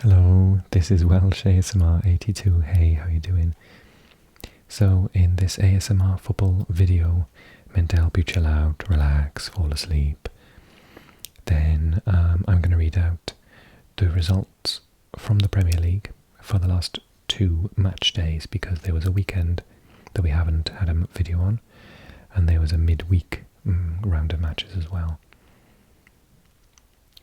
Hello, this is Welsh ASMR 82. Hey, how you doing? So in this ASMR football video, meant to help you chill out, relax, fall asleep, then I'm going to read out the results from the Premier League for the last 2 match days, because there was a weekend that we haven't had a video on, and there was a midweek round of matches as well.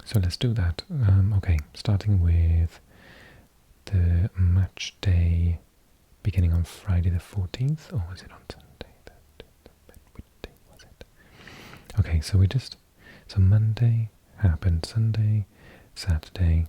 So let's do that. Okay, starting with the match day beginning on Friday the 14th, or was it on Sunday? Which day was it? Okay, so so Monday happened, Sunday, Saturday,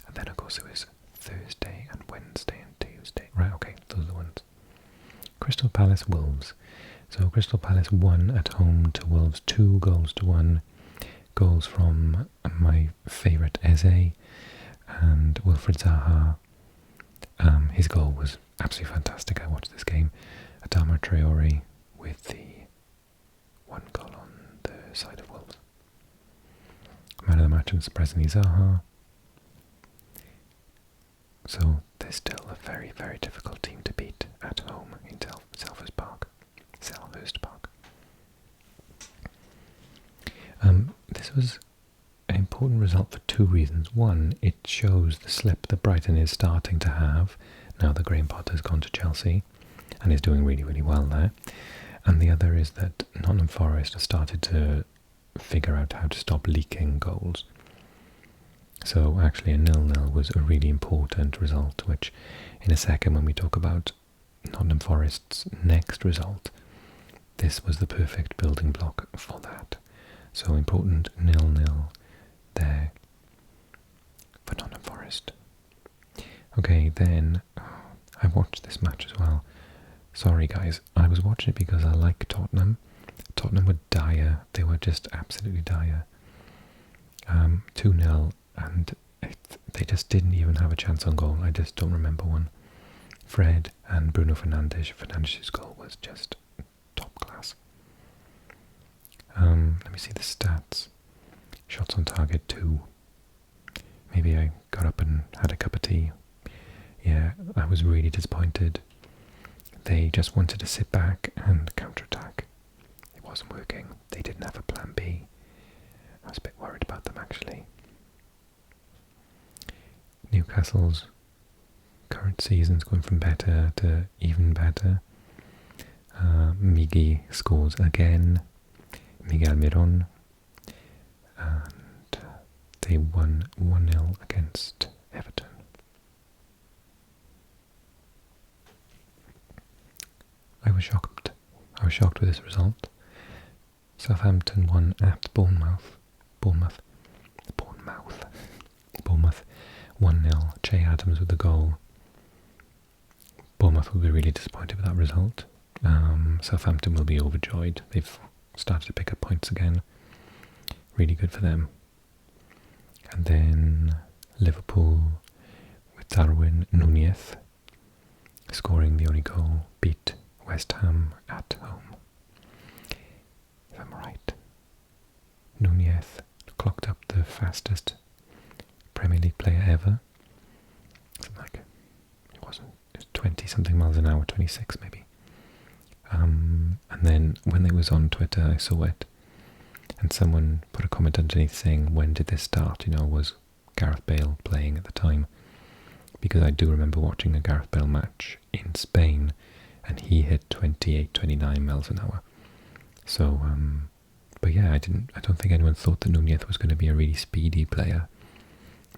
and then of course it was Thursday and Wednesday and Tuesday. Right, okay, those are the ones. Crystal Palace Wolves. So Crystal Palace won at home to Wolves 2-1. Goals from my favourite Eze and Wilfried Zaha. His goal was absolutely fantastic. I watched this game. Adama Traore with the 1 goal on the side of Wolves. Man of the match was surprisingly Zaha. So they're still a very, very difficult team to beat at home in Selhurst Park. This was an important result for 2 reasons. One, it shows the slip that Brighton is starting to have now that Graham Potter's gone to Chelsea and is doing really, really well there. And the other is that Nottingham Forest has started to figure out how to stop leaking goals. So actually a 0-0 was a really important result, which in a second when we talk about Nottingham Forest's next result, this was the perfect building block for that. So important 0-0 there for Nottingham Forest. Okay, then I watched this match as well. Sorry guys, I was watching it because I like Tottenham. Tottenham were dire, they were just absolutely dire. 2-0, and they just didn't even have a chance on goal. I just don't remember one. Fred and Bruno Fernandes. Fernandes' goal was just top class. Let me see the stats. Shots on target 2. Maybe I got up and had a cup of tea. Yeah, I was really disappointed. They just wanted to sit back and counter-attack. It wasn't working. They didn't have a plan B. I was a bit worried about them actually. Newcastle's current season's going from better to even better. Migi scores again. Miguel Miron, and they won 1-0 against Everton. I was shocked with this result. Southampton won at Bournemouth 1-0. Che Adams with the goal. Bournemouth will be really disappointed with that result. Southampton will be overjoyed. They've started to pick up points again. Really good for them. And then Liverpool with Darwin Núñez scoring the only goal, beat West Ham at home. If I'm right, Núñez clocked up the fastest Premier League player ever. Something like, it was 20 something miles an hour, 26 maybe. And then when it was on Twitter, I saw it, and someone put a comment underneath saying, when did this start? Was Gareth Bale playing at the time? Because I do remember watching a Gareth Bale match in Spain, and he hit 28, 29 miles an hour. So, but yeah, I don't think anyone thought that Núñez was going to be a really speedy player,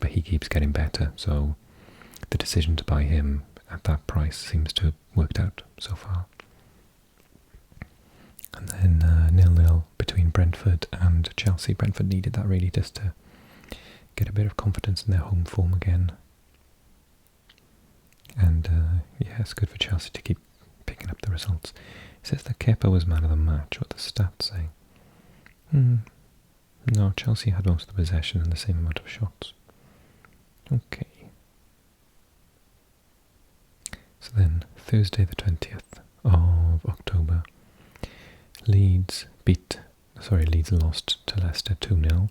but he keeps getting better. So the decision to buy him at that price seems to have worked out so far. And then 0-0 between Brentford and Chelsea. Brentford needed that really just to get a bit of confidence in their home form again. And yeah, it's good for Chelsea to keep picking up the results. It says that Kepa was man of the match. What the stats say? No, Chelsea had most of the possession and the same amount of shots. Okay. So then, Thursday the 20th of October. Leeds lost to Leicester 2-0.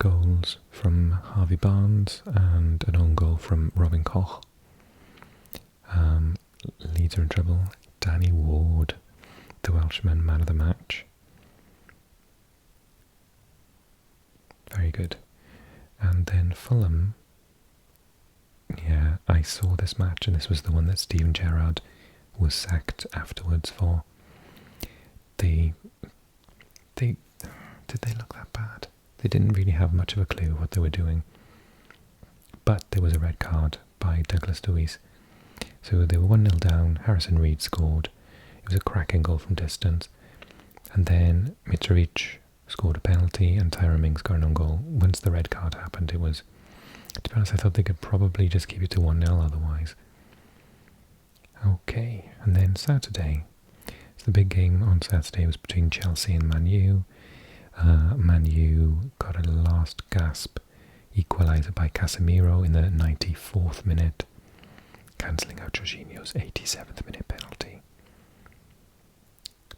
goals from Harvey Barnes and an own goal from Robin Koch. Leeds are in trouble. Danny Ward, the Welshman, man of the match. Very good. And then Fulham. Yeah, I saw this match, and this was the one that Steven Gerrard was sacked afterwards for. Did they look that bad? They didn't really have much of a clue what they were doing. But there was a red card by Douglas Luiz. So they were 1-0 down, Harrison Reed scored. It was a cracking goal from distance. And then Mitrovic scored a penalty and Tyrone Mings got an own goal. Once the red card happened, it was... To be honest, I thought they could probably just keep it to 1-0 otherwise. Okay, and then Saturday. So the big game on Saturday was between Chelsea and Man U. Man U got a last gasp equaliser by Casemiro in the 94th minute, cancelling out Jorginho's 87th minute penalty.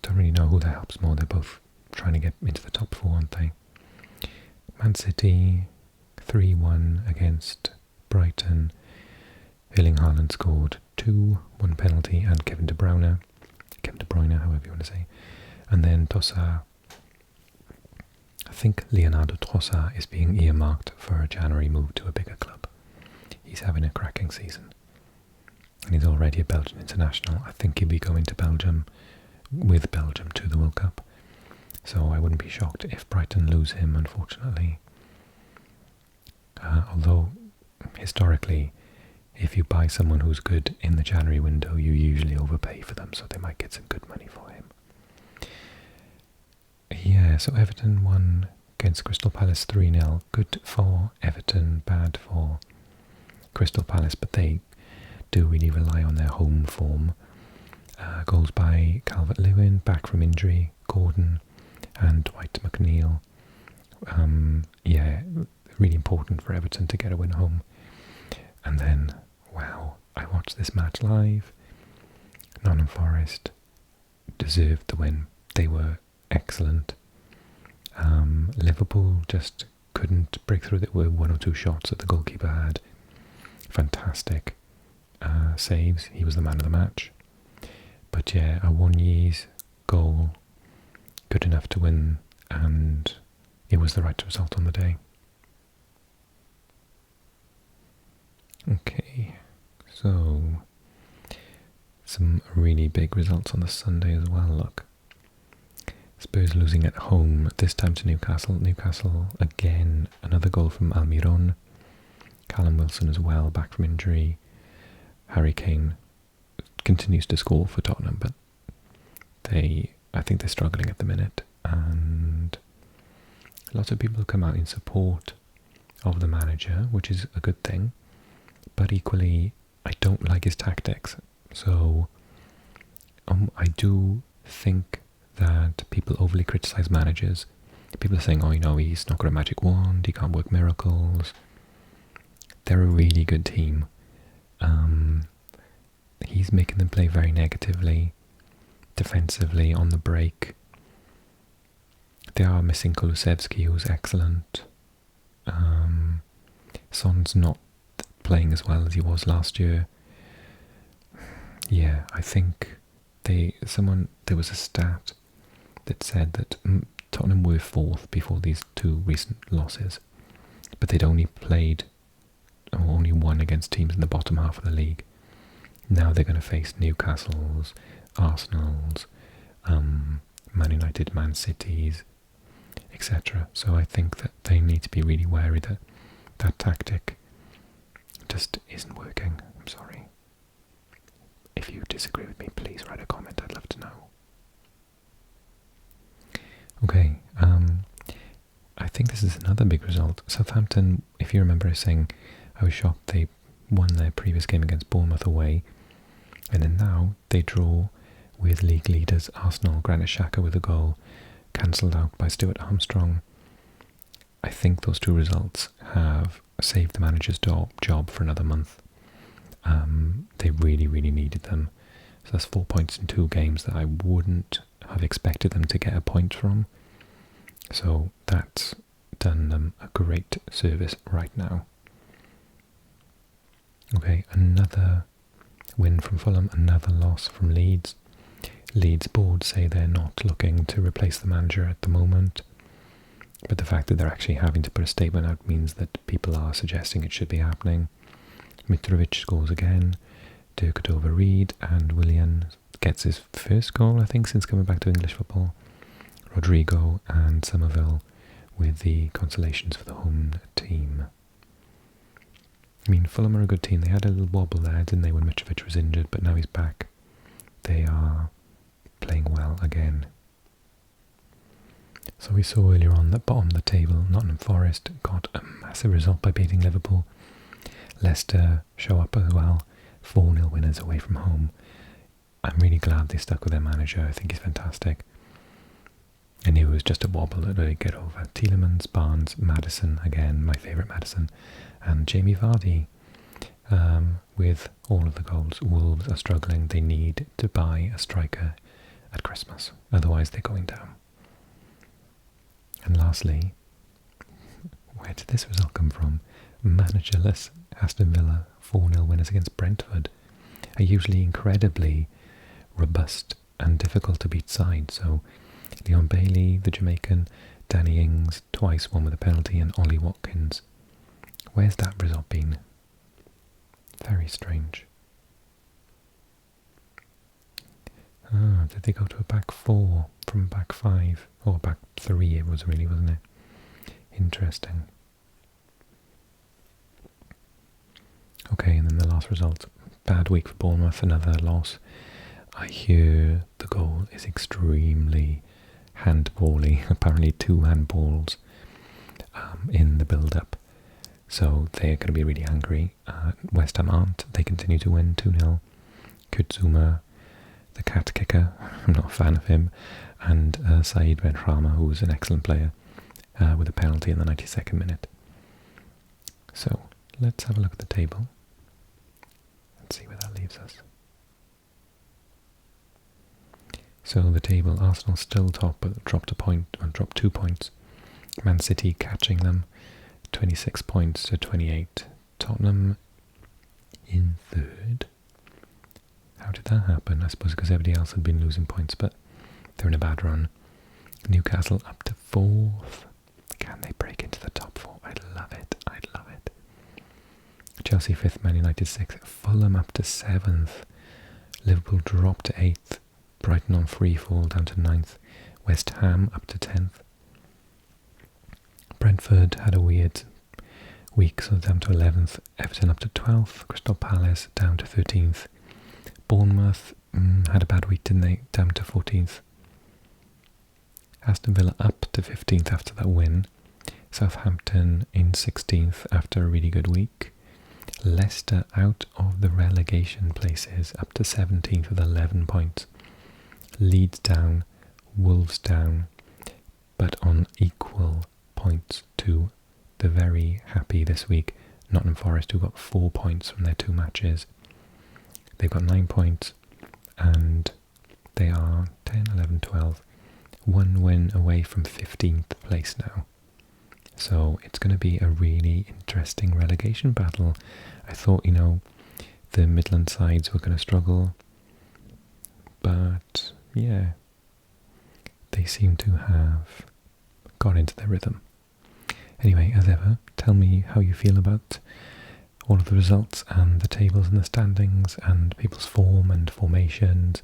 Don't really know who that helps more. They're both trying to get into the top four, aren't they? Man City 3-1 against Brighton. Erling Haaland scored 2, 1 penalty, and Kevin De Bruyne, however you want to say. And then Trossard, I think Leonardo Trossard is being earmarked for a January move to a bigger club. He's having a cracking season. And he's already a Belgian international. I think he'll be going to Belgium, with Belgium, to the World Cup. So I wouldn't be shocked if Brighton lose him, unfortunately. Although, historically, if you buy someone who's good in the January window, you usually overpay for them, so they might get some good money for him. Yeah, so Everton won against Crystal Palace 3-0. Good for Everton, bad for Crystal Palace, but they do really rely on their home form. Goals by Calvert-Lewin, back from injury, Gordon and Dwight McNeil. Yeah, really important for Everton to get a win home. And then, wow, I watched this match live. Nottingham Forest deserved the win. They were excellent. Liverpool just couldn't break through. There were 1 or 2 shots that the goalkeeper had. Fantastic saves. He was the man of the match. But yeah, a Awoniyi's goal, good enough to win, and it was the right result on the day. Okay, so some really big results on the Sunday as well, look. Spurs losing at home, this time to Newcastle. Newcastle, again, another goal from Almiron. Callum Wilson as well, back from injury. Harry Kane continues to score for Tottenham, but I think they're struggling at the minute. And lots of people come out in support of the manager, which is a good thing. But equally, I don't like his tactics. So I do think that people overly criticise managers. People are saying, oh, he's not got a magic wand, he can't work miracles. They're a really good team. He's making them play very negatively, defensively, on the break. They are missing Kulusevski, who's excellent. Son's not playing as well as he was last year. Yeah, I think there was a stat that said that Tottenham were 4th before these 2 recent losses, but they'd only won against teams in the bottom half of the league. Now they're going to face Newcastle's, Arsenal's, Man United, Man City's, etc. So I think that they need to be really wary that that tactic just isn't working. I'm sorry. If you disagree with me, please write a comment. I'd love to know. Okay, I think this is another big result. Southampton, if you remember, is saying I was shocked they won their previous game against Bournemouth away, and then now they draw with league leaders Arsenal. Granit Xhaka with a goal, cancelled out by Stuart Armstrong. I think those 2 results have saved the manager's job for another month. They really, really needed them. So that's 4 points in 2 games that I wouldn't have expected them to get a point from. So that's done them a great service right now. Okay, another win from Fulham, another loss from Leeds. Leeds board say they're not looking to replace the manager at the moment, but the fact that they're actually having to put a statement out means that people are suggesting it should be happening. Mitrovic scores again, Dirk-Reed, and Willian gets his first goal, I think, since coming back to English football. Rodrigo and Somerville with the consolations for the home team. I mean, Fulham are a good team. They had a little wobble there, didn't they, when Mitrovic was injured, but now he's back. They are playing well again. So we saw earlier on that bottom of the table, Nottingham Forest got a massive result by beating Liverpool. Leicester show up as well, 4-0 winners away from home. I'm really glad they stuck with their manager. I think he's fantastic. I knew it was just a wobble that they'd get over. Tielemans, Barnes, Maddison, again, my favourite Maddison, and Jamie Vardy with all of the goals. Wolves are struggling. They need to buy a striker at Christmas, otherwise they're going down. And lastly, where did this result come from? Managerless Aston Villa 4-0 winners against Brentford, a usually incredibly robust and difficult to beat side. So Leon Bailey, the Jamaican, Danny Ings twice, one with a penalty, and Ollie Watkins. Where's that result been? Very strange. Did they go to a back four from back five? Or back three it was really, wasn't it? Interesting. Okay, and then the last result. Bad week for Bournemouth, another loss. I hear the goal is extremely handball-y. Apparently 2 handballs in the build-up. So they're going to be really angry. West Ham aren't. They continue to win 2-0. Kutzuma, the cat kicker, I'm not a fan of him, and Saeed Benrahma, who's an excellent player, with a penalty in the 92nd minute. So let's have a look at the table and see where that leaves us. So the table, Arsenal still top, but dropped 2 points. Man City catching them, 26 points to 28. Tottenham in third. How did that happen? I suppose because everybody else had been losing points, but they're in a bad run. Newcastle up to 4th. Can they break into the top 4? I'd love it. I'd love it. Chelsea 5th, Man United 6th. Fulham up to 7th. Liverpool dropped to 8th. Brighton on free fall down to 9th. West Ham up to 10th. Brentford had a weird week, so down to 11th. Everton up to 12th. Crystal Palace down to 13th. Bournemouth had a bad week, didn't they? Down to 14th. Aston Villa up to 15th after that win. Southampton in 16th after a really good week. Leicester out of the relegation places, up to 17th with 11 points. Leeds down, Wolves down, but on equal points to the very happy this week Nottingham Forest, who got 4 points from their 2 matches. They've got 9 points and they are 10, 11, 12. 1 win away from 15th place now. So it's going to be a really interesting relegation battle. I thought, the Midland sides were going to struggle, but yeah, they seem to have got into their rhythm. Anyway, as ever, tell me how you feel about all of the results and the tables and the standings and people's form and formations,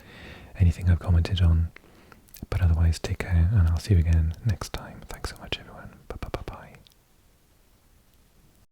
anything I've commented on. But otherwise, take care and I'll see you again next time.